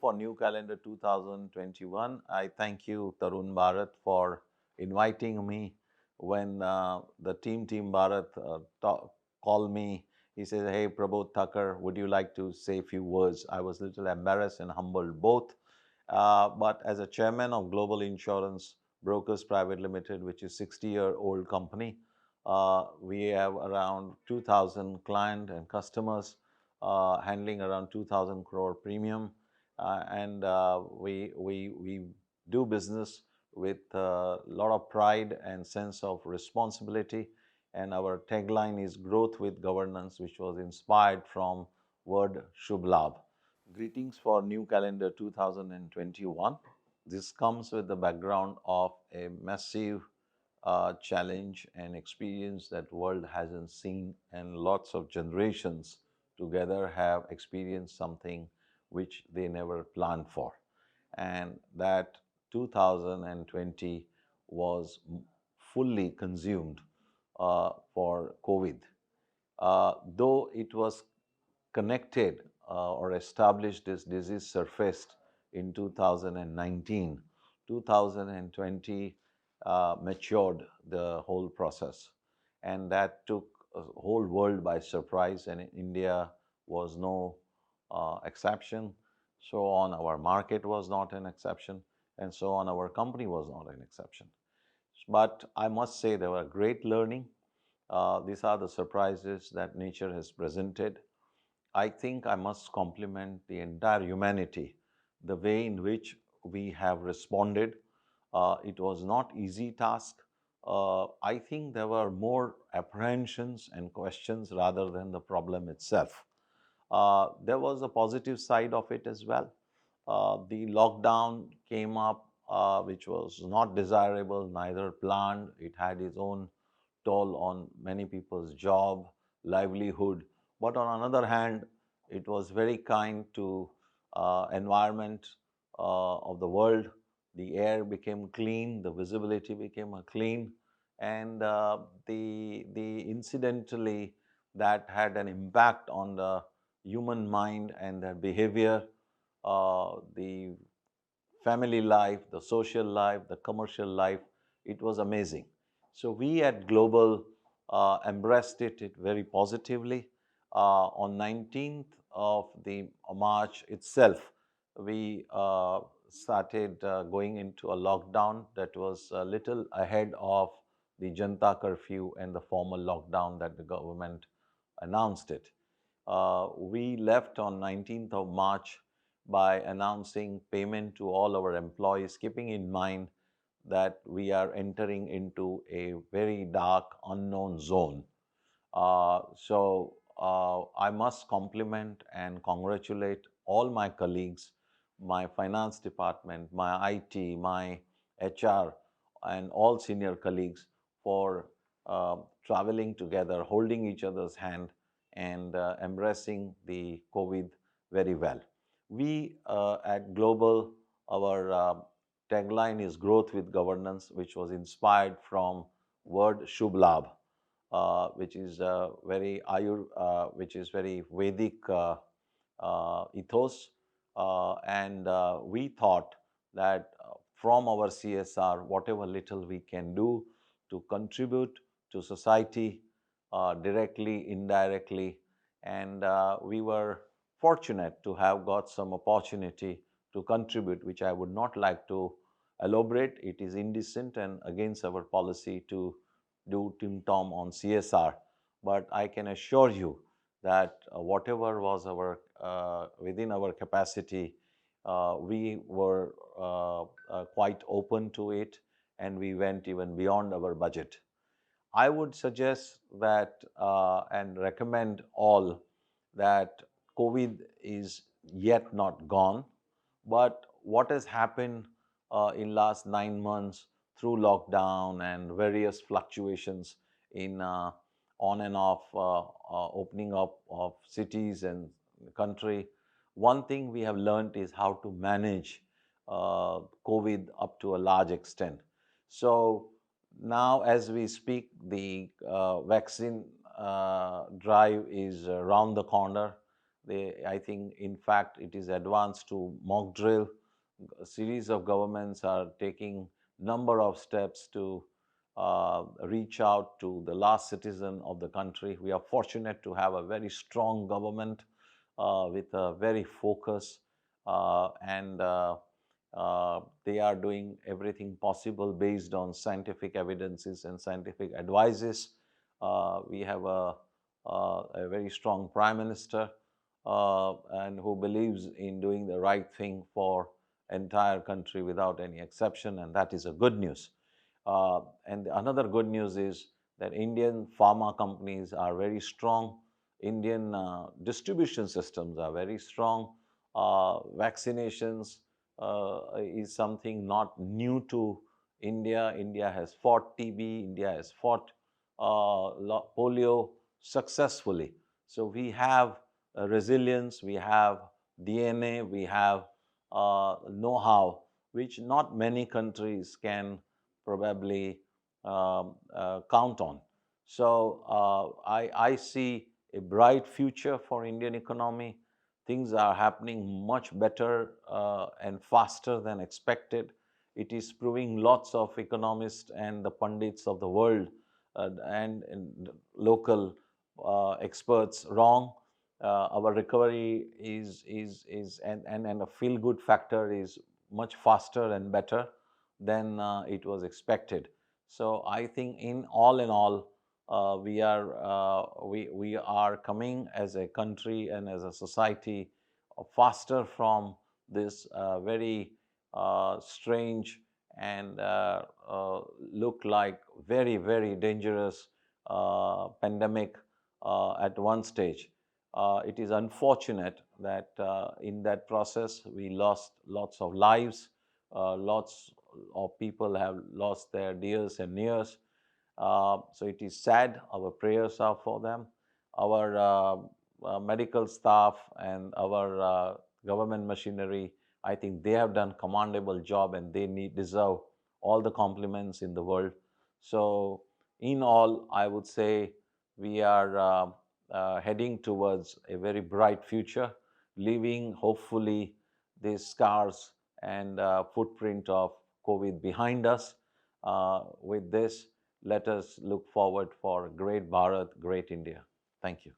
for new calendar 2021. I thank you, Tarun Bharat, for inviting me. When the Team Bharat called me, he said, "Hey, Prabodh, Thakker, would you like to say a few words?" I was a little embarrassed and humbled both. But as a chairman of Global Insurance Brokers Private Limited, which is a 60-year-old company, we have around 2,000 clients and customers, handling around 2,000 crore premium, and we do business with a lot of pride and sense of responsibility. And our tagline is growth with governance, which was inspired from word Shubh Labh. Greetings for new calendar 2021. This comes with the background of a massive challenge and experience that world hasn't seen, and lots of generations together have experienced something which they never planned for. And that 2020 was fully consumed for COVID. Though it was connected or established, this disease surfaced in 2019. 2020 matured the whole process, and that took a whole world by surprise, and India was no exception. So on, our market was not an exception, and so on, our company was not an exception. But I must say there were great learning. These are the surprises that nature has presented. I think I must compliment the entire humanity, the way in which we have responded. It was not easy task. I think there were more apprehensions and questions rather than the problem itself. There was a positive side of it as well. The lockdown came up, which was not desirable, neither planned. It had its own toll on many people's job, livelihood. But on another hand, it was very kind to environment of the world. The air became clean, the visibility became clean, and the incidentally that had an impact on the human mind and their behavior, the family life, the social life, the commercial life. It was amazing. So we at Global embraced it very positively. On 19th of the March itself, we started going into a lockdown that was a little ahead of the Janata curfew and the formal lockdown that the government announced it. We left on 19th of March by announcing payment to all our employees, keeping in mind that we are entering into a very dark, unknown zone. I must compliment and congratulate all my colleagues, my finance department, my IT, my HR, and all senior colleagues for traveling together, holding each other's hand, and embracing the COVID very well. We at Global, our tagline is growth with governance, which was inspired from word Shubh Labh, which is very which is very Vedic ethos, and we thought that from our CSR, whatever little we can do to contribute to society directly, indirectly, and we were fortunate to have got some opportunity to contribute, which I would not like to elaborate. It is indecent and against our policy to do Tim Tom on CSR, but I can assure you that whatever was our within our capacity, we were quite open to it, and we went even beyond our budget. I would suggest that and recommend all that COVID is yet not gone, but what has happened in last 9 months through lockdown and various fluctuations in on and off opening up of cities and country, one thing we have learned is how to manage COVID up to a large extent. So now as we speak, the vaccine drive is around the corner. I think, in fact, it is advanced to mock drill. A series of governments are taking number of steps to reach out to the last citizen of the country. We are fortunate to have a very strong government with a very focus, and they are doing everything possible based on scientific evidences and scientific advices. We have a very strong prime minister, and who believes in doing the right thing for entire country without any exception, and that is a good news. And another good news is that Indian pharma companies are very strong. Indian distribution systems are very strong. Vaccinations is something not new to India. India has fought TB. India has fought polio successfully. So we have resilience, we have DNA, we have know-how, which not many countries can probably count on. So I see a bright future for Indian economy. Things are happening much better and faster than expected. It is proving lots of economists and the pundits of the world and local experts wrong. Our recovery is and a feel good factor is much faster and better than it was expected. So I think in all, we are coming as a country and as a society faster from this very strange and look like very dangerous pandemic at one stage. It is unfortunate that in that process we lost lots of lives, lots of people have lost their dears and nears. So it is sad. Our prayers are for them. Our medical staff and our government machinery, I think they have done commendable job, and they deserve all the compliments in the world. So in all, I would say we are heading towards a very bright future, leaving hopefully these scars and footprint of COVID behind us. With this, let us look forward for great Bharat, great India. Thank you.